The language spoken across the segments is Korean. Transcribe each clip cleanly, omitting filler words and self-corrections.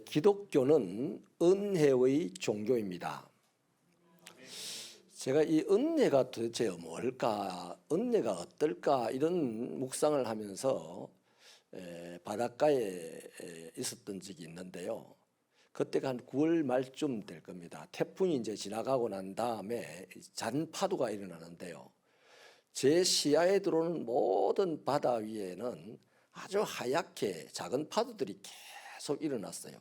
기독교는 은혜의 종교입니다. 제가 이 은혜가 도대체 뭘까, 은혜가 어떨까 이런 묵상을 하면서 바닷가에 있었던 적이 있는데요. 그때가 한 9월 말쯤 될 겁니다. 태풍이 이제 지나가고 난 다음에 잔파도가 일어나는데요. 제 시야에 들어오는 모든 바다 위에는 아주 하얗게 작은 파도들이 계속 일어났어요.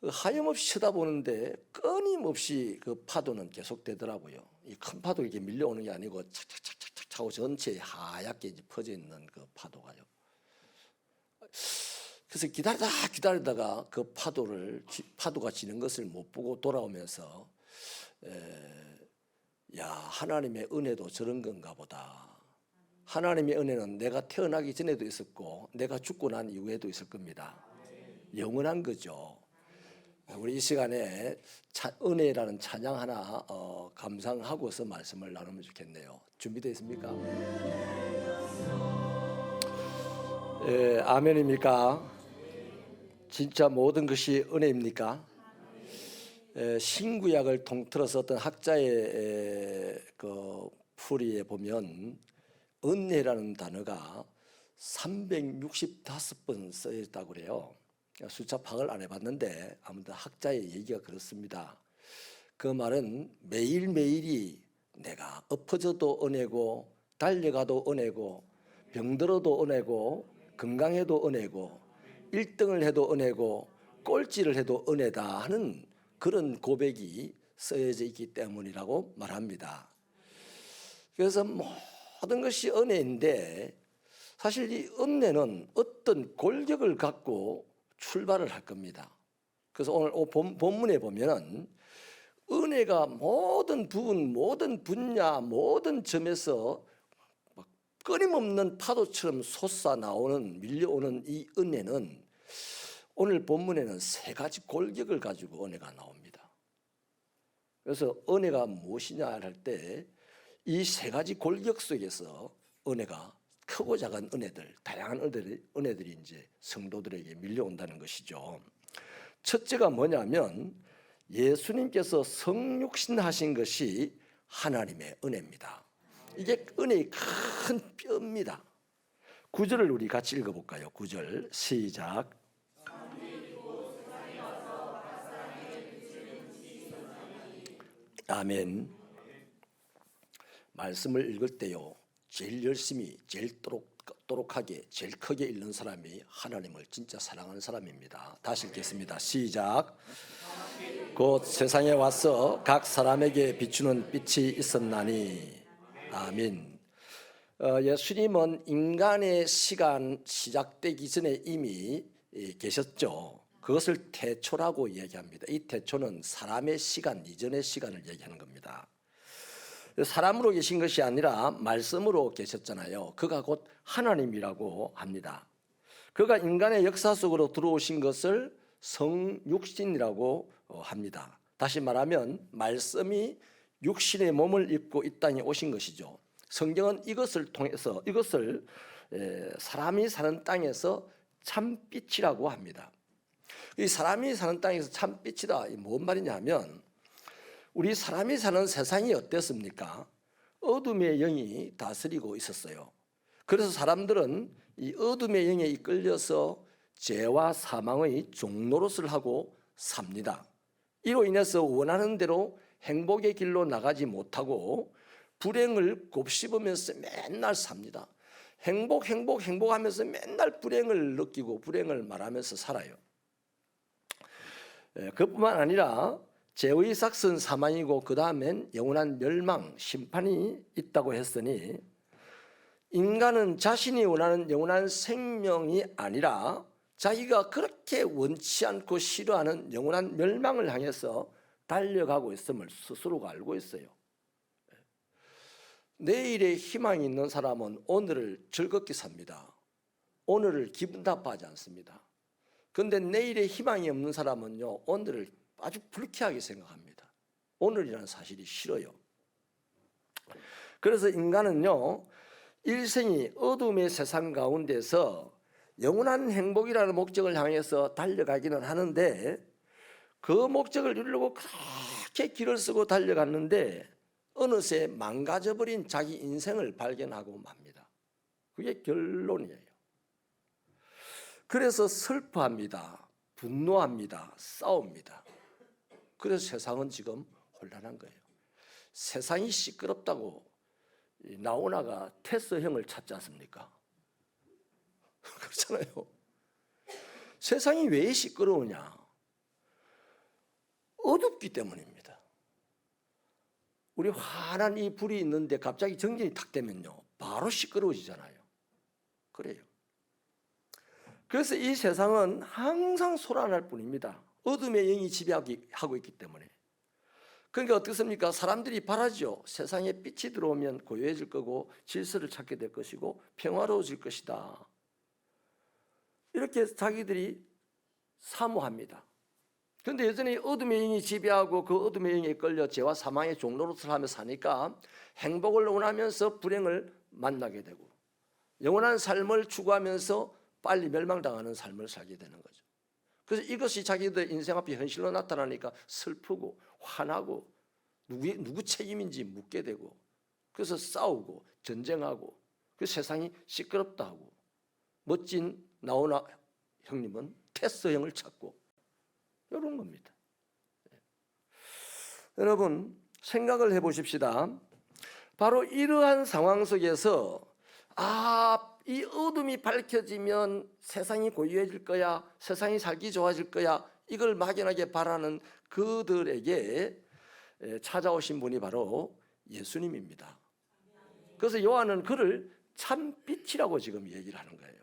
하염없이 쳐다보는데 끊임없이 그 파도는 계속되더라고요. 이 큰 파도 이렇게 밀려오는 게 아니고 착착착착착 하고 전체에 하얗게 이제 퍼져 있는 그 파도가요. 그래서 기다리다가 그 파도가 지는 것을 못 보고 돌아오면서 야, 하나님의 은혜도 저런 건가 보다. 하나님의 은혜는 내가 태어나기 전에도 있었고 내가 죽고 난 이후에도 있을 겁니다. 영원한 거죠. 우리 이 시간에 은혜라는 찬양 하나 감상하고서 말씀을 나누면 좋겠네요. 준비되어 있습니까? 아멘입니까? 진짜 모든 것이 은혜입니까? 신구약을 통틀어서 어떤 학자의 그 풀이에 보면 은혜라는 단어가 365번 쓰였다고 그래요. 숫자 파악을 안 해봤는데 아무튼 학자의 얘기가 그렇습니다. 그 말은 매일매일이 내가 엎어져도 은혜고 달려가도 은혜고 병들어도 은혜고 건강해도 은혜고 1등을 해도 은혜고 꼴찌를 해도 은혜다 하는 그런 고백이 쓰여져 있기 때문이라고 말합니다. 그래서 모든 것이 은혜인데 사실 이 은혜는 어떤 골격을 갖고 출발을 할 겁니다. 그래서 오늘 본문에 보면은 은혜가 모든 부분, 모든 분야, 모든 점에서 막 끊임없는 파도처럼 솟아나오는 밀려오는 이 은혜는 오늘 본문에는 세 가지 골격을 가지고 은혜가 나옵니다. 그래서 은혜가 무엇이냐 할 때 이 세 가지 골격 속에서 은혜가 크고 작은 은혜들, 다양한 은혜들이 이제 성도들에게 밀려온다는 것이죠. 첫째가 뭐냐면 예수님께서 성육신하신 것이 하나님의 은혜입니다. 이게 은혜의 큰 뼈입니다. 9절을 우리 같이 읽어볼까요? 9절 시작. 아멘. 말씀을 읽을 때요, 제일 열심히, 제일 또록하게, 제일 크게 읽는 사람이 하나님을 진짜 사랑하는 사람입니다. 다시 읽겠습니다. 시작. 곧 세상에 와서 각 사람에게 비추는 빛이 있었나니. 아멘. 예수님은 인간의 시간 시작되기 전에 이미 계셨죠. 그것을 태초라고 얘기합니다. 이 태초는 사람의 시간 이전의 시간을 얘기하는 겁니다. 사람으로 계신 것이 아니라 말씀으로 계셨잖아요. 그가 곧 하나님이라고 합니다. 그가 인간의 역사 속으로 들어오신 것을 성육신이라고 합니다. 다시 말하면 말씀이 육신의 몸을 입고 이 땅에 오신 것이죠. 성경은 이것을 통해서 이것을 사람이 사는 땅에서 참빛이라고 합니다. 이 사람이 사는 땅에서 참빛이다, 뭔 말이냐 하면 우리 사람이 사는 세상이 어땠습니까? 어둠의 영이 다스리고 있었어요. 그래서 사람들은 이 어둠의 영에 이끌려서 죄와 사망의 종노릇을 하고 삽니다. 이로 인해서 원하는 대로 행복의 길로 나가지 못하고 불행을 곱씹으면서 맨날 삽니다. 행복하면서 맨날 불행을 느끼고 불행을 말하면서 살아요. 그뿐만 아니라 죄의 삭은 사망이고 그 다음엔 영원한 멸망, 심판이 있다고 했으니 인간은 자신이 원하는 영원한 생명이 아니라 자기가 그렇게 원치 않고 싫어하는 영원한 멸망을 향해서 달려가고 있음을 스스로가 알고 있어요. 내일에 희망이 있는 사람은 오늘을 즐겁게 삽니다. 오늘을 기분 나빠하지 않습니다. 그런데 내일에 희망이 없는 사람은요, 오늘을 아주 불쾌하게 생각합니다. 오늘이라는 사실이 싫어요. 그래서 인간은요, 일생이 어둠의 세상 가운데서 영원한 행복이라는 목적을 향해서 달려가기는 하는데 그 목적을 이루려고 그렇게 길을 쓰고 달려갔는데 어느새 망가져버린 자기 인생을 발견하고 맙니다. 그게 결론이에요. 그래서 슬퍼합니다. 분노합니다. 싸웁니다. 그래서 세상은 지금 혼란한 거예요. 세상이 시끄럽다고 나오나가 테스형을 찾지 않습니까? 그렇잖아요. 세상이 왜 시끄러우냐? 어둡기 때문입니다. 우리 환한 이 불이 있는데 갑자기 정전이 탁 되면요, 바로 시끄러워지잖아요. 그래요. 그래서 이 세상은 항상 소란할 뿐입니다. 어둠의 영이 지배하고 있기 때문에. 그러니까 어떻습니까? 사람들이 바라죠. 세상에 빛이 들어오면 고요해질 거고 질서를 찾게 될 것이고 평화로워질 것이다. 이렇게 자기들이 사모합니다. 그런데 여전히 어둠의 영이 지배하고 그 어둠의 영에 끌려 죄와 사망의 종노릇을 하며 사니까 행복을 원하면서 불행을 만나게 되고 영원한 삶을 추구하면서 빨리 멸망당하는 삶을 살게 되는 거죠. 그래서 이것이 자기들 인생 앞에 현실로 나타나니까 슬프고 화나고 누구 책임인지 묻게 되고 그래서 싸우고 전쟁하고 그 세상이 시끄럽다 하고 멋진 나오나 형님은 테스 형을 찾고 이런 겁니다. 여러분 생각을 해보십시다. 바로 이러한 상황 속에서 이 어둠이 밝혀지면 세상이 고요해질 거야, 세상이 살기 좋아질 거야, 이걸 막연하게 바라는 그들에게 찾아오신 분이 바로 예수님입니다. 그래서 요한은 그를 참 빛이라고 지금 얘기를 하는 거예요.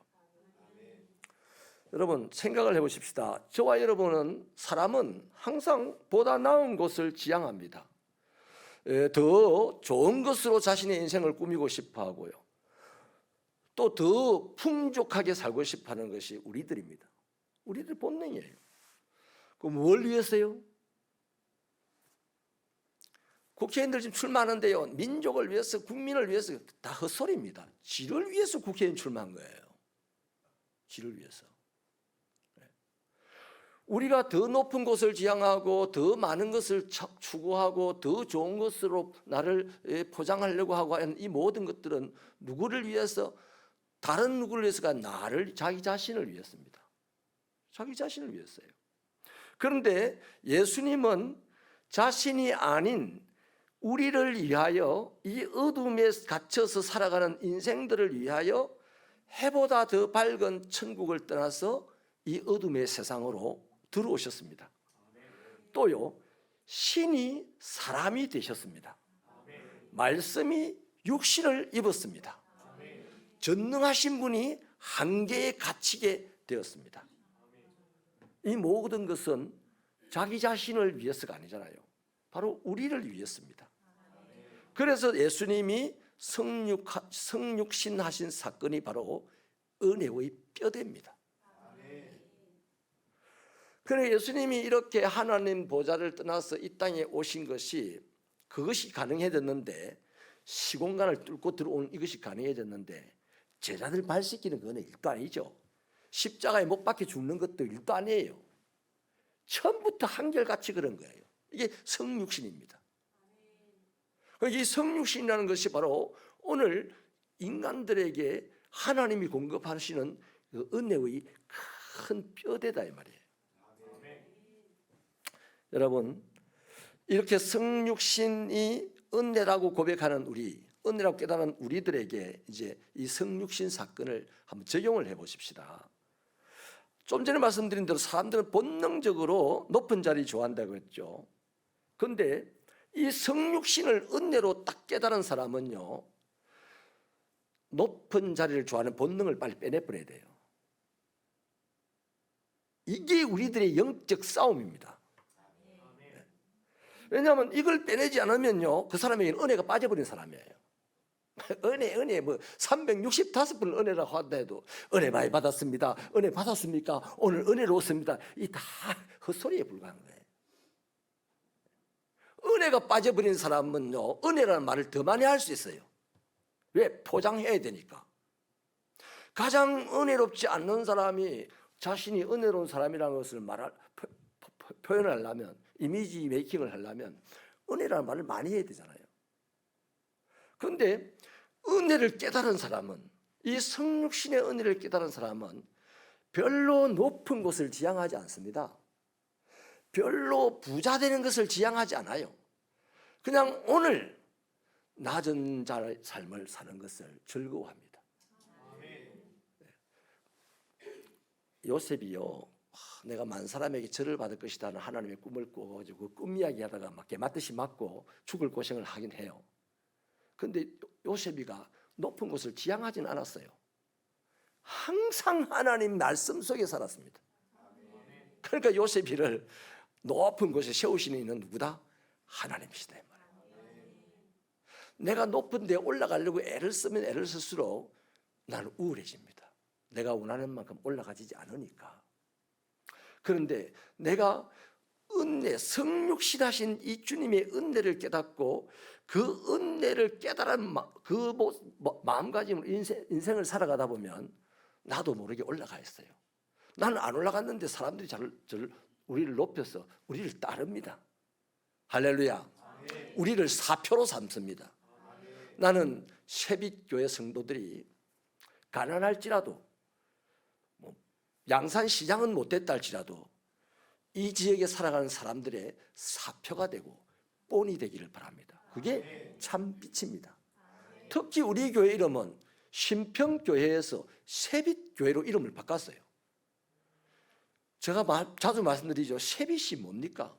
여러분 생각을 해보십시다. 저와 여러분은 사람은 항상 보다 나은 것을 지향합니다. 더 좋은 것으로 자신의 인생을 꾸미고 싶어 하고요. 또 더 풍족하게 살고 싶어 하는 것이 우리들입니다. 우리들 본능이에요. 그럼 뭘 위해서요? 국회의원들 지금 출마하는데요, 민족을 위해서, 국민을 위해서 다 헛소리입니다. 지를 위해서 국회의원 출마한 거예요. 지를 위해서. 우리가 더 높은 곳을 지향하고 더 많은 것을 추구하고 더 좋은 것으로 나를 포장하려고 하고 하는 이 모든 것들은 누구를 위해서? 다른 누구를 위해서가 나를, 자기 자신을 위해서입니다. 자기 자신을 위해서요. 그런데 예수님은 자신이 아닌 우리를 위하여 이 어둠에 갇혀서 살아가는 인생들을 위하여 해보다 더 밝은 천국을 떠나서 이 어둠의 세상으로 들어오셨습니다. 또요, 신이 사람이 되셨습니다. 말씀이 육신을 입었습니다. 전능하신 분이 한계에 갇히게 되었습니다. 이 모든 것은 자기 자신을 위해서가 아니잖아요. 바로 우리를 위해서입니다. 그래서 예수님이 성육신 하신 사건이 바로 은혜의 뼈대입니다. 그래 예수님이 이렇게 하나님 보좌를 떠나서 이 땅에 오신 것이 그것이 가능해졌는데, 시공간을 뚫고 들어온 이것이 가능해졌는데 제자들 발시키는 그건 일도 아니죠. 십자가에 못 박혀 죽는 것도 일도 아니에요. 처음부터 한결같이 그런 거예요. 이게 성육신입니다. 이 성육신이라는 것이 바로 오늘 인간들에게 하나님이 공급하시는 그 은혜의 큰 뼈대다 이 말이에요. 여러분 이렇게 성육신이 은혜라고 고백하는 우리, 은혜라고 깨닫는 우리들에게 이제 이 성육신 사건을 한번 적용을 해보십시다. 좀 전에 말씀드린 대로 사람들은 본능적으로 높은 자리 좋아한다고 했죠. 그런데 이 성육신을 은혜로 딱 깨달은 사람은요, 높은 자리를 좋아하는 본능을 빨리 빼내버려야 돼요. 이게 우리들의 영적 싸움입니다. 왜냐하면 이걸 빼내지 않으면요, 그 사람에게는 은혜가 빠져버린 사람이에요. 은혜 뭐 365번 은혜라고 한다 해도 은혜 많이 받았습니다, 은혜 받았습니까, 오늘 은혜로웠습니다, 이 다 헛소리에 불과한 거예요. 은혜가 빠져버린 사람은요, 은혜라는 말을 더 많이 할 수 있어요. 왜? 포장해야 되니까. 가장 은혜롭지 않는 사람이 자신이 은혜로운 사람이라는 것을 표현을 하려면, 이미지 메이킹을 하려면 은혜라는 말을 많이 해야 되잖아요. 그런데 은혜를 깨달은 사람은, 이 성육신의 은혜를 깨달은 사람은 별로 높은 곳을 지향하지 않습니다. 별로 부자 되는 것을 지향하지 않아요. 그냥 오늘 낮은 자의 삶을 사는 것을 즐거워합니다. 요셉이요, 내가 만 사람에게 절을 받을 것이라는 하나님의 꿈을 꾸어가지고 꿈 이야기하다가 막 개맞듯이 맞고 죽을 고생을 하긴 해요. 그런데 요셉이가 높은 곳을 지향하진 않았어요. 항상 하나님 말씀 속에 살았습니다. 그러니까 요셉이를 높은 곳에 세우시는 이는 누구다? 하나님이시다. 내가 높은 데 올라가려고 애를 쓰면 애를 쓸수록 나는 우울해집니다. 내가 원하는 만큼 올라가지지 않으니까. 그런데 내가 은혜, 성육신하신 이 주님의 은혜를 깨닫고 그 은혜를 깨달은 그 마음가짐으로 인생을 살아가다 보면 나도 모르게 올라가 있어요. 나는 안 올라갔는데 사람들이 우리를 높여서 우리를 따릅니다. 할렐루야. 우리를 사표로 삼습니다. 나는 쉐빗교회 성도들이 가난할지라도 양산시장은 못됐다 할지라도 이 지역에 살아가는 사람들의 사표가 되고 본이 되기를 바랍니다. 그게 참 빛입니다. 특히 우리 교회 이름은 신평교회에서 쉐빗교회로 이름을 바꿨어요. 제가 자주 말씀드리죠. 쉐빗이 뭡니까?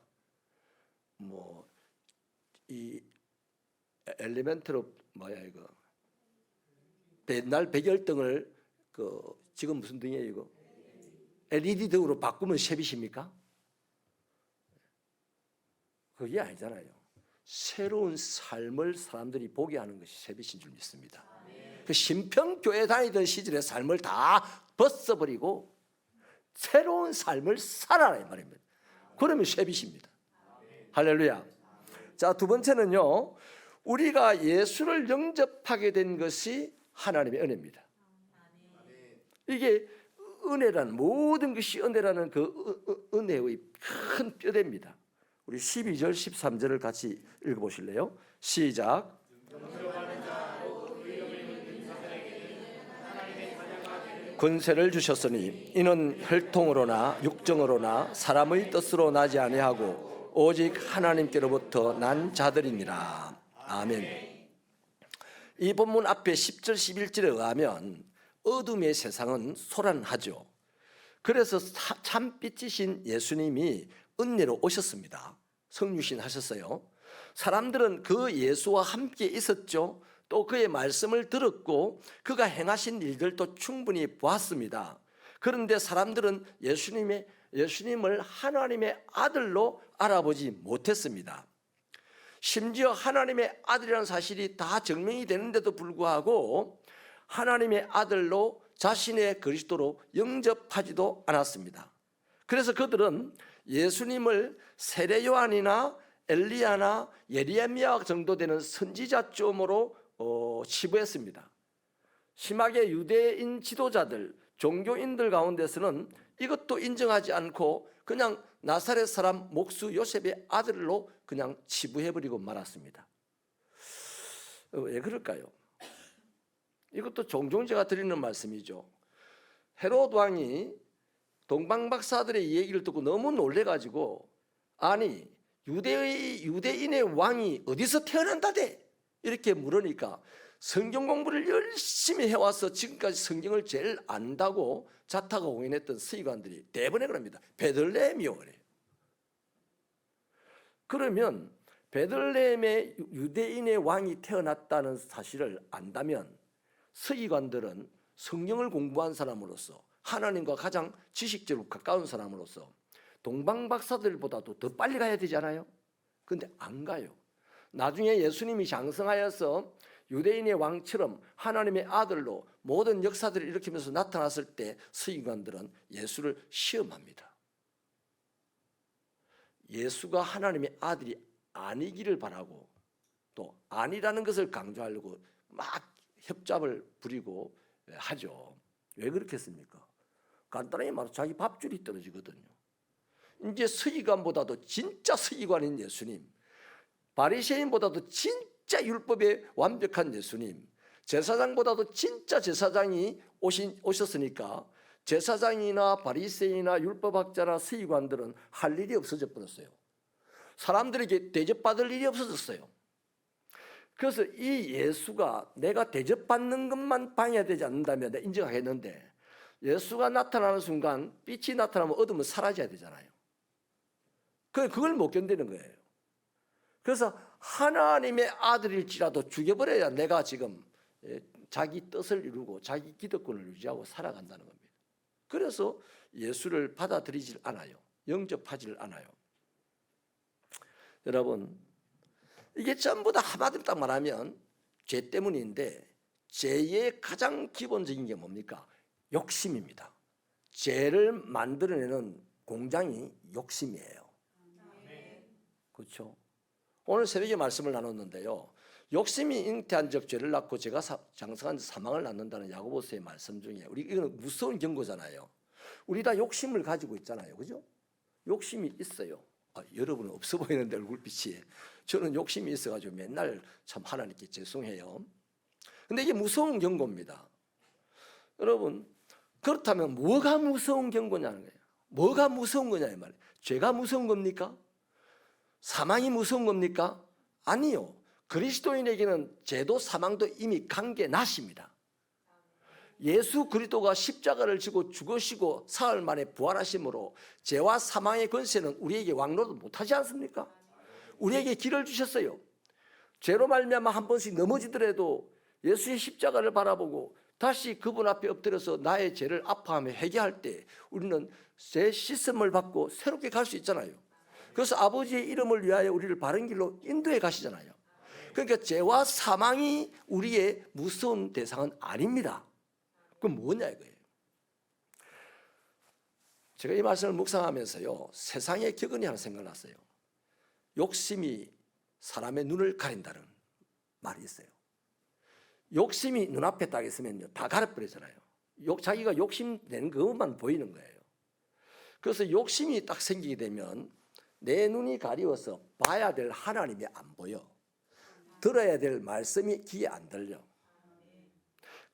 이 엘리멘트로 이거 옛날 백열등을 지금 무슨 등이에요 이거? LED 등으로 바꾸면 쉐빗입니까? 그게 아니잖아요. 새로운 삶을 사람들이 보게 하는 것이 쉐빗인 줄 믿습니다. 그 신평교회 다니던 시절의 삶을 다 벗어버리고 새로운 삶을 살아라 이 말입니다. 그러면 쉐빗입니다. 할렐루야. 자, 두 번째는요, 우리가 예수를 영접하게 된 것이 하나님의 은혜입니다. 이게 은혜라는, 모든 것이 은혜라는 그 은혜의 큰 뼈대입니다. 우리 12절 13절을 같이 읽어보실래요? 시작. 권세를 주셨으니 이는 혈통으로나 육정으로나 사람의 뜻으로 나지 아니하고 오직 하나님께로부터 난 자들이니라. 아멘. 이 본문 앞에 10절 11절에 의하면 어둠의 세상은 소란하죠. 그래서 참빛이신 예수님이 은혜로 오셨습니다. 성육신 하셨어요. 사람들은 그 예수와 함께 있었죠. 또 그의 말씀을 들었고 그가 행하신 일들도 충분히 보았습니다. 그런데 사람들은 예수님을 하나님의 아들로 알아보지 못했습니다. 심지어 하나님의 아들이라는 사실이 다 증명이 되는데도 불구하고 하나님의 아들로 자신의 그리스도로 영접하지도 않았습니다. 그래서 그들은 예수님을 세례 요한이나 엘리야나 예레미야 정도 되는 선지자쯤으로 치부했습니다. 심하게 유대인 지도자들, 종교인들 가운데서는 이것도 인정하지 않고 그냥 나사렛 사람 목수 요셉의 아들로 그냥 치부해버리고 말았습니다. 왜 그럴까요? 이것도 종종 제가 드리는 말씀이죠. 헤롯 왕이 동방 박사들의 얘기를 듣고 너무 놀래가지고, 아니 유대인의 왕이 어디서 태어난다대? 이렇게 물으니까 성경 공부를 열심히 해와서 지금까지 성경을 제일 안다고 자타가 공인했던 서기관들이 대번에 그럽니다. 베들레헴이요 그래요. 그러면 베들레헴에 유대인의 왕이 태어났다는 사실을 안다면 서기관들은 성경을 공부한 사람으로서 하나님과 가장 지식적으로 가까운 사람으로서 동방 박사들보다도 더 빨리 가야 되잖아요. 그런데 안 가요. 나중에 예수님이 장성하여서 유대인의 왕처럼 하나님의 아들로 모든 역사들을 일으키면서 나타났을 때 서기관들은 예수를 시험합니다. 예수가 하나님의 아들이 아니기를 바라고 또 아니라는 것을 강조하려고 막 협잡을 부리고 하죠. 왜 그렇겠습니까? 간단하게 말해서 자기 밥줄이 떨어지거든요. 이제 서기관보다도 진짜 서기관인 예수님, 바리새인보다도 진짜 율법에 완벽한 예수님, 제사장보다도 진짜 제사장이 오셨으니까 제사장이나 바리새인이나 율법학자나 서기관들은 할 일이 없어져 버렸어요. 사람들에게 대접받을 일이 없어졌어요. 그래서 이 예수가 내가 대접받는 것만 방해되지 않는다면 내가 인정하겠는데, 예수가 나타나는 순간 빛이 나타나면 어둠은 사라져야 되잖아요. 그걸 못 견디는 거예요. 그래서 하나님의 아들일지라도 죽여버려야 내가 지금 자기 뜻을 이루고 자기 기득권을 유지하고 살아간다는 겁니다. 그래서 예수를 받아들이질 않아요. 영접하지를 않아요. 여러분, 이게 전부 다 한마디로 딱 말하면 죄 때문인데, 죄의 가장 기본적인 게 뭡니까? 욕심입니다. 죄를 만들어내는 공장이 욕심이에요. 그렇죠? 오늘 새벽에 말씀을 나눴는데요, 욕심이 잉태한 적 죄를 낳고 죄가 장성한 사망을 낳는다는 야고보서의 말씀 중에, 우리 이거는 무서운 경고잖아요. 우리 다 욕심을 가지고 있잖아요, 그죠? 욕심이 있어요. 여러분은 없어 보이는데 얼굴빛이. 저는 욕심이 있어가지고 맨날 참 하나님께 죄송해요. 근데 이게 무서운 경고입니다. 여러분, 그렇다면 뭐가 무서운 경고냐는 거예요. 뭐가 무서운 거냐 이 말이에요. 죄가 무서운 겁니까? 사망이 무서운 겁니까? 아니요. 그리스도인에게는 죄도 사망도 이미 관계 나십니다. 예수 그리스도가 십자가를 지고 죽으시고 사흘 만에 부활하심으로 죄와 사망의 권세는 우리에게 왕노릇 못하지 않습니까? 우리에게 길을 주셨어요. 죄로 말미암아 한 번씩 넘어지더라도 예수의 십자가를 바라보고 다시 그분 앞에 엎드려서 나의 죄를 아파하며 회개할 때 우리는 죄 씻음을 받고 새롭게 갈 수 있잖아요. 그래서 아버지의 이름을 위하여 우리를 바른 길로 인도해 가시잖아요. 그러니까 죄와 사망이 우리의 무서운 대상은 아닙니다. 그럼 뭐냐 이거예요. 제가 이 말씀을 묵상하면서요, 세상에 격언이 하나 생각났어요. 욕심이 사람의 눈을 가린다는 말이 있어요. 욕심이 눈앞에 딱 있으면요, 다 가려버리잖아요. 자기가 욕심 내는 것만 보이는 거예요. 그래서 욕심이 딱 생기게 되면 내 눈이 가리워서 봐야 될 하나님이 안 보여. 들어야 될 말씀이 귀에 안 들려.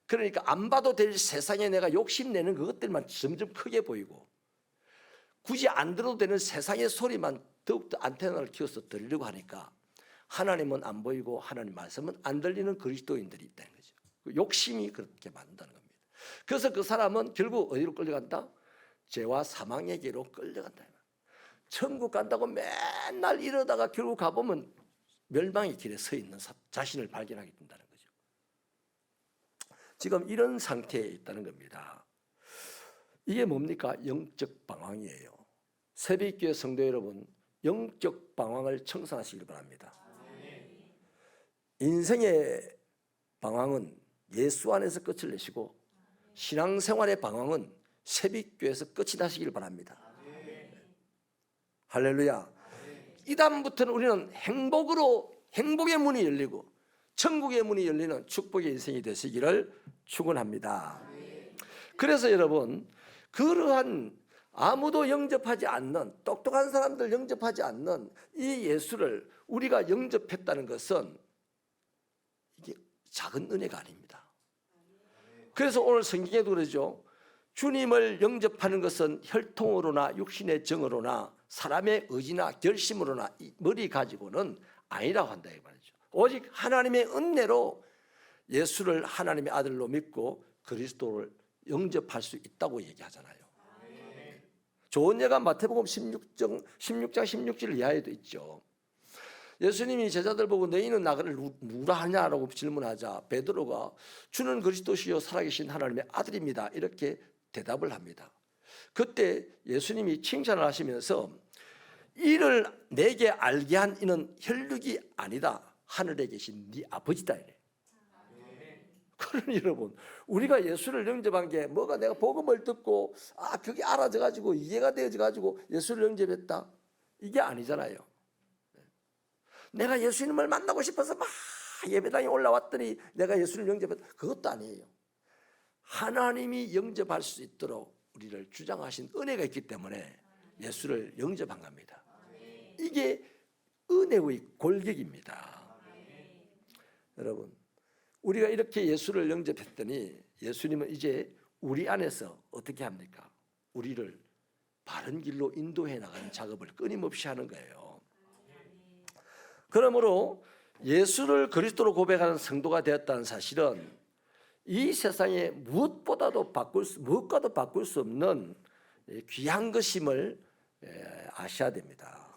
그러니까 안 봐도 될 세상에 내가 욕심내는 그것들만 점점 크게 보이고, 굳이 안 들어도 되는 세상의 소리만 더욱더 안테나를 키워서 들리려고 하니까 하나님은 안 보이고 하나님 말씀은 안 들리는 그리스도인들이 있다는 거죠. 욕심이 그렇게 만든다는 겁니다. 그래서 그 사람은 결국 어디로 끌려간다? 죄와 사망에게로 끌려간다. 천국 간다고 맨날 이러다가 결국 가보면 멸망의 길에 서 있는 자신을 발견하게 된다는 거죠. 지금 이런 상태에 있다는 겁니다. 이게 뭡니까? 영적 방황이에요. 새벽교회 성도 여러분, 영적 방황을 청산하시길 바랍니다. 인생의 방황은 예수 안에서 끝을 내시고 신앙생활의 방황은 새벽교회에서 끝이 나시길 바랍니다. 할렐루야. 이 다음부터는 우리는 행복의 문이 열리고 천국의 문이 열리는 축복의 인생이 되시기를 축원합니다. 그래서 여러분, 그러한 아무도 영접하지 않는, 똑똑한 사람들 영접하지 않는 이 예수를 우리가 영접했다는 것은 이게 작은 은혜가 아닙니다. 그래서 오늘 성경에도 그러죠. 주님을 영접하는 것은 혈통으로나 육신의 정으로나 사람의 의지나 결심으로나 머리 가지고는 아니라고 한다 이 말이죠. 오직 하나님의 은혜로 예수를 하나님의 아들로 믿고 그리스도를 영접할 수 있다고 얘기하잖아요. 좋은 예가 마태복음 16장 16절 이하에도 있죠. 예수님이 제자들 보고 너희는 나를 누구라 하냐라고 질문하자 베드로가 주는 그리스도시요 살아계신 하나님의 아들입니다 이렇게 대답을 합니다. 그때 예수님이 칭찬을 하시면서 이를 내게 알게 한 이는 혈육이 아니다 하늘에 계신 네 아버지다 이래. 그러니 여러분, 우리가 예수를 영접한 게 뭐가 내가 복음을 듣고 그게 알아져 가지고 이해가 되어져 가지고 예수를 영접했다 이게 아니잖아요. 내가 예수님을 만나고 싶어서 막 예배당에 올라왔더니 내가 예수를 영접했다 그것도 아니에요. 하나님이 영접할 수 있도록 우리를 주장하신 은혜가 있기 때문에 예수를 영접한 겁니다. 이게 은혜의 골격입니다. 여러분, 우리가 이렇게 예수를 영접했더니 예수님은 이제 우리 안에서 어떻게 합니까? 우리를 바른 길로 인도해 나가는 작업을 끊임없이 하는 거예요. 그러므로 예수를 그리스도로 고백하는 성도가 되었다는 사실은 이 세상에 무엇과도 바꿀 수 없는 귀한 것임을 아셔야 됩니다.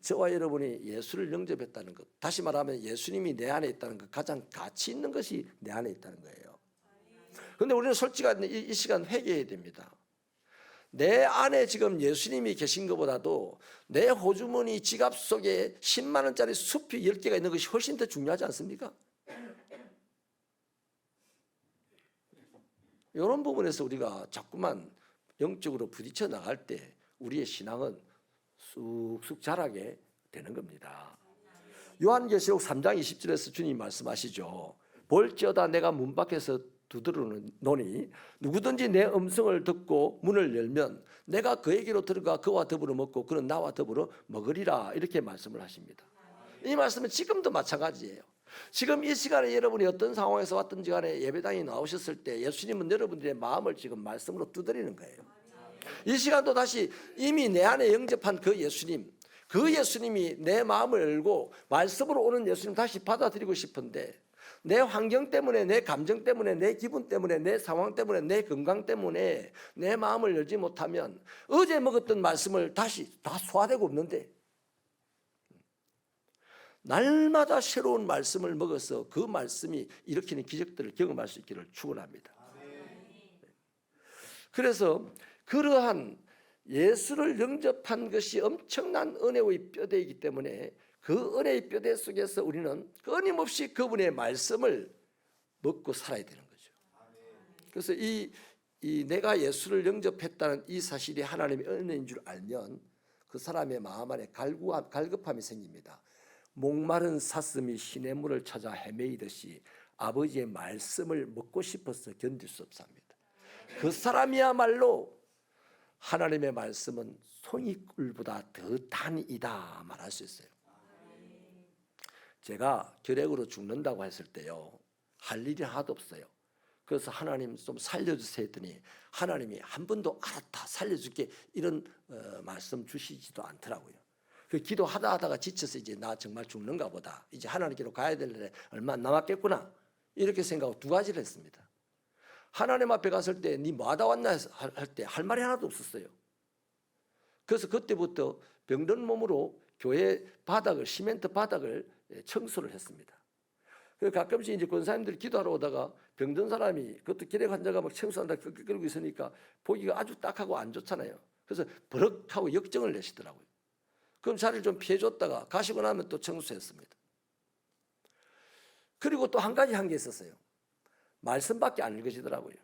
저와 여러분이 예수를 영접했다는 것, 다시 말하면 예수님이 내 안에 있다는 것, 가장 가치 있는 것이 내 안에 있다는 거예요. 그런데 우리는 솔직히 이 시간 회개해야 됩니다. 내 안에 지금 예수님이 계신 것보다도 내 호주머니 지갑 속에 10만 원짜리 숲이 10개가 있는 것이 훨씬 더 중요하지 않습니까? 이런 부분에서 우리가 자꾸만 영적으로 부딪혀 나갈 때 우리의 신앙은 쑥쑥 자라게 되는 겁니다. 요한계시록 3장 20절에서 주님 말씀하시죠. 볼지어다 내가 문 밖에서 두드러노니 누구든지 내 음성을 듣고 문을 열면 내가 그에게로 들어가 그와 더불어 먹고 그는 나와 더불어 먹으리라, 이렇게 말씀을 하십니다. 이 말씀은 지금도 마찬가지예요. 지금 이 시간에 여러분이 어떤 상황에서 왔든지 간에 예배당에 나오셨을 때 예수님은 여러분들의 마음을 지금 말씀으로 두드리는 거예요. 이 시간도 다시 이미 내 안에 영접한 그 예수님이 내 마음을 열고 말씀으로 오는 예수님 다시 받아들이고 싶은데, 내 환경 때문에, 내 감정 때문에, 내 기분 때문에, 내 상황 때문에, 내 건강 때문에 내 마음을 열지 못하면 어제 먹었던 말씀을 다시 다 소화되고 없는데, 날마다 새로운 말씀을 먹어서 그 말씀이 일으키는 기적들을 경험할 수 있기를 축원합니다. 그래서 그러한 예수를 영접한 것이 엄청난 은혜의 뼈대이기 때문에 그 은혜의 뼈대 속에서 우리는 끊임없이 그분의 말씀을 먹고 살아야 되는 거죠. 그래서 이 내가 예수를 영접했다는 이 사실이 하나님의 은혜인 줄 알면 그 사람의 마음 안에 갈급함이 생깁니다. 목마른 사슴이 시냇물을 찾아 헤매이듯이 아버지의 말씀을 먹고 싶어서 견딜 수 없습니다. 그 사람이야말로 하나님의 말씀은 송이꿀보다 더 단이다 말할 수 있어요. 제가 결핵으로 죽는다고 했을 때요, 할 일이 하나도 없어요. 그래서 하나님 좀 살려주세요 했더니 하나님이 한 번도 알았다 살려줄게 이런 말씀 주시지도 않더라고요. 그 기도하다가 지쳐서 이제 나 정말 죽는가 보다, 이제 하나님께로 가야 될 일에 얼마 안 남았겠구나, 이렇게 생각하고 두 가지를 했습니다. 하나님 앞에 갔을 때 니 뭐 하다 왔나 할 때 할 말이 하나도 없었어요. 그래서 그때부터 병든 몸으로 교회 바닥을, 시멘트 바닥을 청소를 했습니다. 그래서 가끔씩 이제 권사님들이 기도하러 오다가 병든 사람이, 그것도 기력 환자가 막 청소한다 그러고 있으니까 보기가 아주 딱하고 안 좋잖아요. 그래서 버럭하고 역정을 내시더라고요. 그럼 자리를 좀 피해줬다가 가시고 나면 또 청소했습니다. 그리고 또 한 가지 한 게 있었어요. 말씀밖에 안 읽어지더라고요.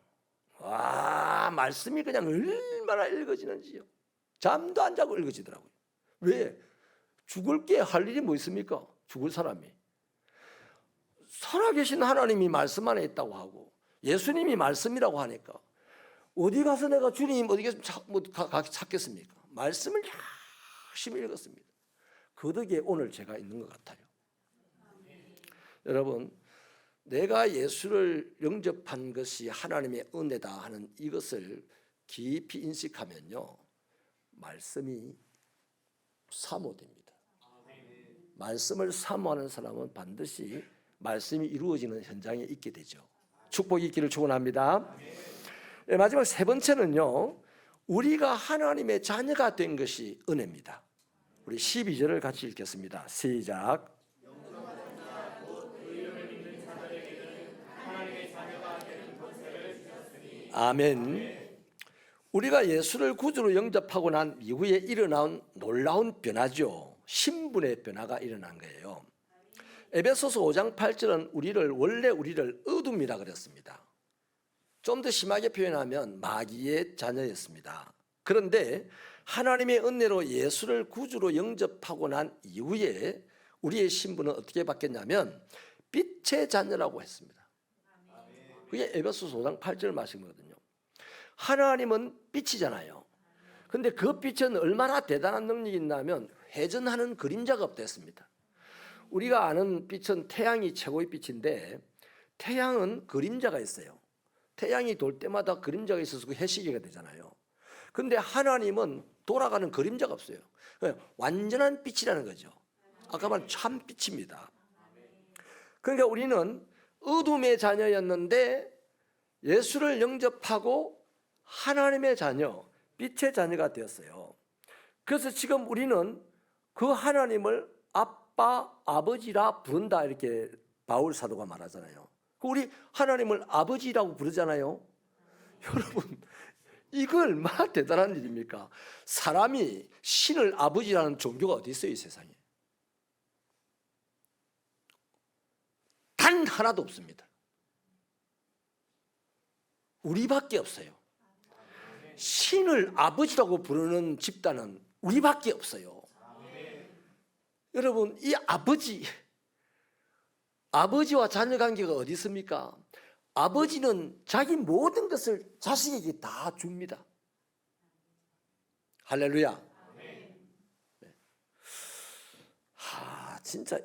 와, 말씀이 그냥 얼마나 읽어지는지요. 잠도 안 자고 읽어지더라고요. 왜? 죽을 게 할 일이 뭐 있습니까? 죽을 사람이. 살아계신 하나님이 말씀 안에 있다고 하고 예수님이 말씀이라고 하니까 어디 가서 내가 주님 어디 찾겠습니까? 말씀을 열심히 읽었습니다. 그 덕에 오늘 제가 있는 것 같아요. 여러분, 내가 예수를 영접한 것이 하나님의 은혜다 하는 이것을 깊이 인식하면요, 말씀이 사모됩니다. 말씀을 사모하는 사람은 반드시 말씀이 이루어지는 현장에 있게 되죠. 축복이 있기를 축원합니다. 마지막 세 번째는요, 우리가 하나님의 자녀가 된 것이 은혜입니다. 우리 12절을 같이 읽겠습니다. 시작. 아멘. 우리가 예수를 구주로 영접하고 난 이후에 일어난 놀라운 변화죠. 신분의 변화가 일어난 거예요. 에베소서 5장 8절은 원래 우리를 어둠이라 그랬습니다. 좀 더 심하게 표현하면 마귀의 자녀였습니다. 그런데 하나님의 은혜로 예수를 구주로 영접하고 난 이후에 우리의 신분은 어떻게 바뀌었냐면 빛의 자녀라고 했습니다. 그게 에베소서 5장 8절 말씀이거든요. 하나님은 빛이잖아요. 근데 그 빛은 얼마나 대단한 능력이 있냐면 회전하는 그림자가 없댔습니다. 우리가 아는 빛은 태양이 최고의 빛인데 태양은 그림자가 있어요. 태양이 돌 때마다 그림자가 있어서 그 해시계가 되잖아요. 근데 하나님은 돌아가는 그림자가 없어요. 완전한 빛이라는 거죠. 아까 말한 참 빛입니다. 그러니까 우리는 어둠의 자녀였는데 예수를 영접하고 하나님의 자녀, 빛의 자녀가 되었어요. 그래서 지금 우리는 그 하나님을 아빠, 아버지라 부른다 이렇게 바울 사도가 말하잖아요. 우리 하나님을 아버지라고 부르잖아요. 여러분, 이거 얼마나 대단한 일입니까? 사람이 신을 아버지라는 종교가 어디 있어요, 이 세상에? 단 하나도 없습니다. 우리밖에 없어요. 신을 아버지라고 부르는 집단은 우리밖에 없어요. 여러분, 이 아버지와 자녀 관계가 어디 있습니까? 아버지는 자기 모든 것을 자식에게 다 줍니다. 할렐루야. 네. 진짜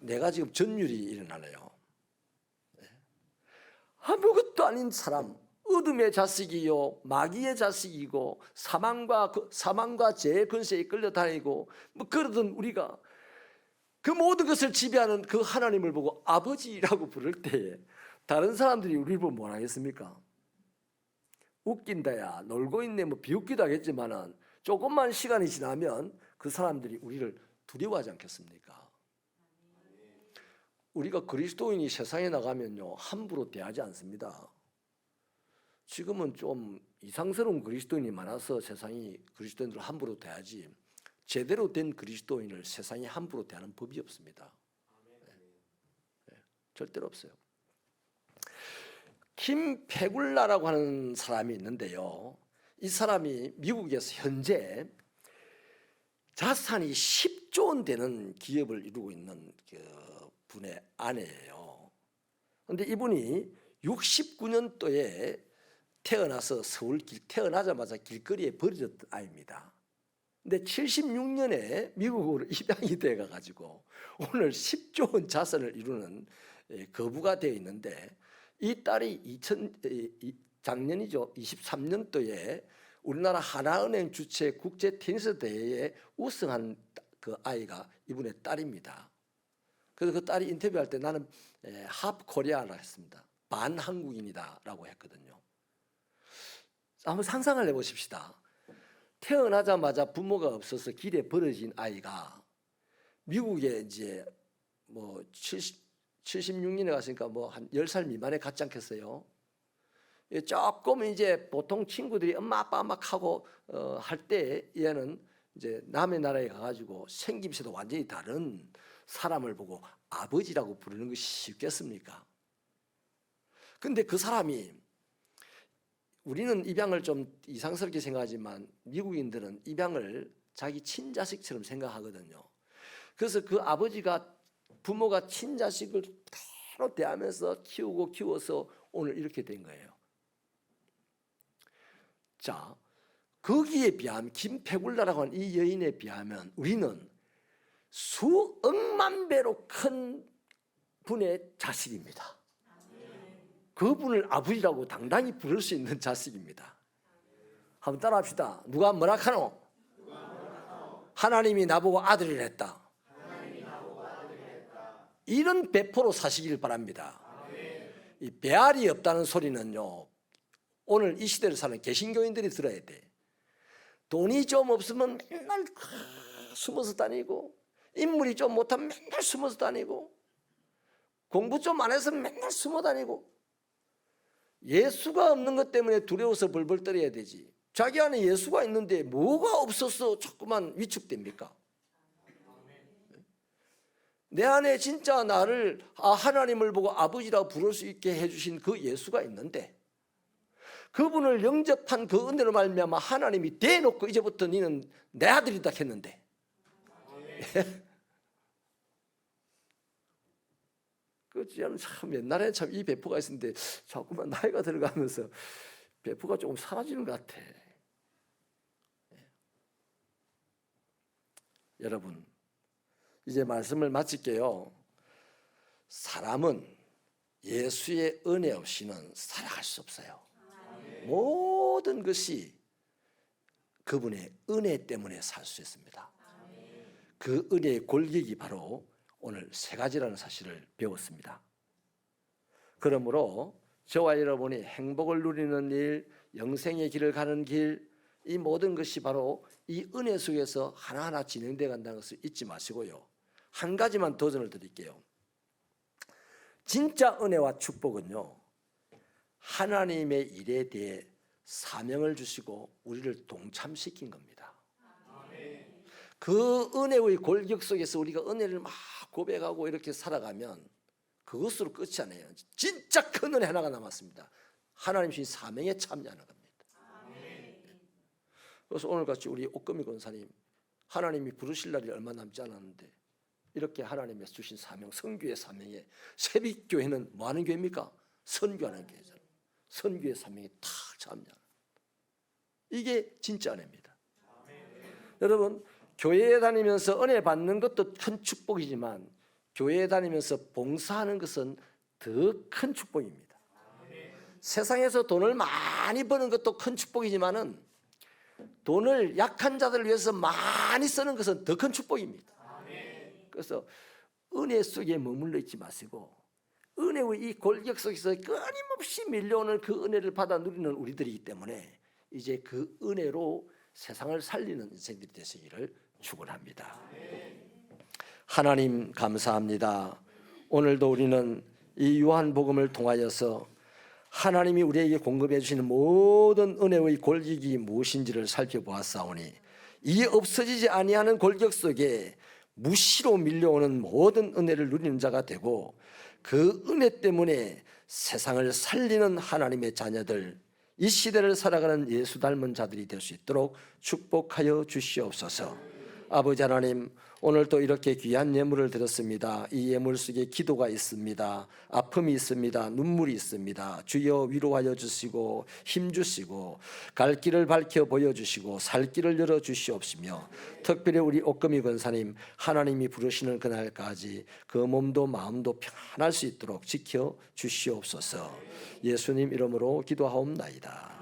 내가 지금 전율이 일어나네요. 네. 아무것도 아닌 사람, 어둠의 자식이요 마귀의 자식이고 사망과 죄의 근세에 끌려다니고 그러던 우리가 그 모든 것을 지배하는 그 하나님을 보고 아버지라고 부를 때에 다른 사람들이 우리를 보면 뭐라 하겠습니까? 웃긴다야, 놀고 있네, 뭐 비웃기도 하겠지만은 조금만 시간이 지나면 그 사람들이 우리를 두려워하지 않겠습니까? 우리가 그리스도인이 세상에 나가면요 함부로 대하지 않습니다. 지금은 좀 이상스러운 그리스도인이 많아서 세상이 그리스도인들을 함부로 대하지 제대로 된 그리스도인을 세상이 함부로 대하는 법이 없습니다. 네, 절대로 없어요. 김페굴라라고 하는 사람이 있는데요. 이 사람이 미국에서 현재 자산이 10조 원 되는 기업을 이루고 있는 그 분의 아내예요. 그런데 이분이 69년도에 태어나서 태어나자마자 길거리에 버려졌던 아이입니다. 근데 76년에 미국으로 입양이 되어 가지고 오늘 10조 원 자산을 이루는 거부가 되어 있는데 이 딸이 작년이죠. 23년도에 우리나라 하나은행 주최 국제 테니스 대회에 우승한 그 아이가 이분의 딸입니다. 그래서 그 딸이 인터뷰할 때 나는 하프 코리아라 했습니다. 반한국인이다라고 했거든요. 한번 상상을 해보십시다. 태어나자마자 부모가 없어서 길에 버려진 아이가 미국에 이제 뭐 76년에 갔으니까 뭐 한 10살 미만에 갔지 않겠어요? 조금 이제 보통 친구들이 엄마 아빠 막 하고 할 때 얘는 이제 남의 나라에 가가지고 생김새도 완전히 다른 사람을 보고 아버지라고 부르는 것이 쉽겠습니까? 근데 그 사람이 우리는 입양을 좀 이상스럽게 생각하지만 미국인들은 입양을 자기 친자식처럼 생각하거든요. 그래서 그 아버지가 부모가 친자식을 바로 대하면서 키워서 오늘 이렇게 된 거예요. 자, 거기에 비하면 김페굴라라고 하는 이 여인에 비하면 우리는 수억만 배로 큰 분의 자식입니다. 그분을 아버지라고 당당히 부를 수 있는 자식입니다. 한번 따라합시다. 누가 뭐라 카노? 하나님이 나보고 아들이라 했다. 이런 배포로 사시길 바랍니다. 이 배알이 없다는 소리는요 오늘 이 시대를 사는 개신교인들이 들어야 돼. 돈이 좀 없으면 맨날 숨어서 다니고, 인물이 좀 못하면 맨날 숨어서 다니고, 공부 좀 안 해서 맨날 숨어 다니고, 예수가 없는 것 때문에 두려워서 벌벌 떨어야 되지. 자기 안에 예수가 있는데 뭐가 없어서 자꾸만 위축됩니까? 내 안에 진짜 나를 하나님을 보고 아버지라고 부를 수 있게 해주신 그 예수가 있는데 그분을 영접한 그 은혜로 말미암아 하나님이 대놓고 이제부터 너는 내 아들이다 했는데 저는 참 옛날에 참 이 배포가 있었는데 자꾸만 나이가 들어가면서 배포가 조금 사라지는 것 같아. 여러분, 이제 말씀을 마칠게요. 사람은 예수의 은혜 없이는 살아갈 수 없어요. 모든 것이 그분의 은혜 때문에 살 수 있습니다. 그 은혜의 골격이 바로 오늘 세 가지라는 사실을 배웠습니다. 그러므로 저와 여러분이 행복을 누리는 일, 영생의 길을 가는 길, 이 모든 것이 바로 이 은혜 속에서 하나하나 진행되어 간다는 것을 잊지 마시고요. 한 가지만 도전을 드릴게요. 진짜 은혜와 축복은요, 하나님의 일에 대해 사명을 주시고 우리를 동참시킨 겁니다. 그 은혜의 골격 속에서 우리가 은혜를 막 고백하고 이렇게 살아가면 그것으로 끝이 아니에요. 진짜 큰 은혜 하나가 남았습니다. 하나님 주신 사명에 참여하는 겁니다. 그래서 오늘같이 우리 옥금이 권사님, 하나님이 부르실 날이 얼마 남지 않았는데 이렇게 하나님의 주신 사명, 선교의 사명에, 새빛교회는 뭐 하는 교회입니까? 선교하는 교회잖아요. 선교의 사명에 탁 참여하는, 이게 진짜 은혜입니다. 여러분, 교회에 다니면서 은혜 받는 것도 큰 축복이지만 교회에 다니면서 봉사하는 것은 더 큰 축복입니다. 세상에서 돈을 많이 버는 것도 큰 축복이지만은 돈을 약한 자들을 위해서 많이 쓰는 것은 더 큰 축복입니다. 그래서 은혜 속에 머물러 있지 마시고 은혜의 이 골격 속에서 끊임없이 밀려오는 그 은혜를 받아 누리는 우리들이기 때문에 이제 그 은혜로 세상을 살리는 인생들이 되시기를 축원합니다. 하나님 감사합니다. 오늘도 우리는 이 요한복음을 통하여서 하나님이 우리에게 공급해 주시는 모든 은혜의 골격이 무엇인지를 살펴보았사오니 이 없어지지 아니하는 골격 속에 무시로 밀려오는 모든 은혜를 누리는 자가 되고 그 은혜 때문에 세상을 살리는 하나님의 자녀들, 이 시대를 살아가는 예수 닮은 자들이 될 수 있도록 축복하여 주시옵소서. 아버지 하나님, 오늘 또 이렇게 귀한 예물을 드렸습니다. 이 예물 속에 기도가 있습니다. 아픔이 있습니다. 눈물이 있습니다. 주여 위로하여 주시고 힘 주시고 갈 길을 밝혀 보여주시고 살 길을 열어주시옵시며 특별히 우리 옥금이 권사님, 하나님이 부르시는 그날까지 그 몸도 마음도 평안할 수 있도록 지켜 주시옵소서. 예수님 이름으로 기도하옵나이다.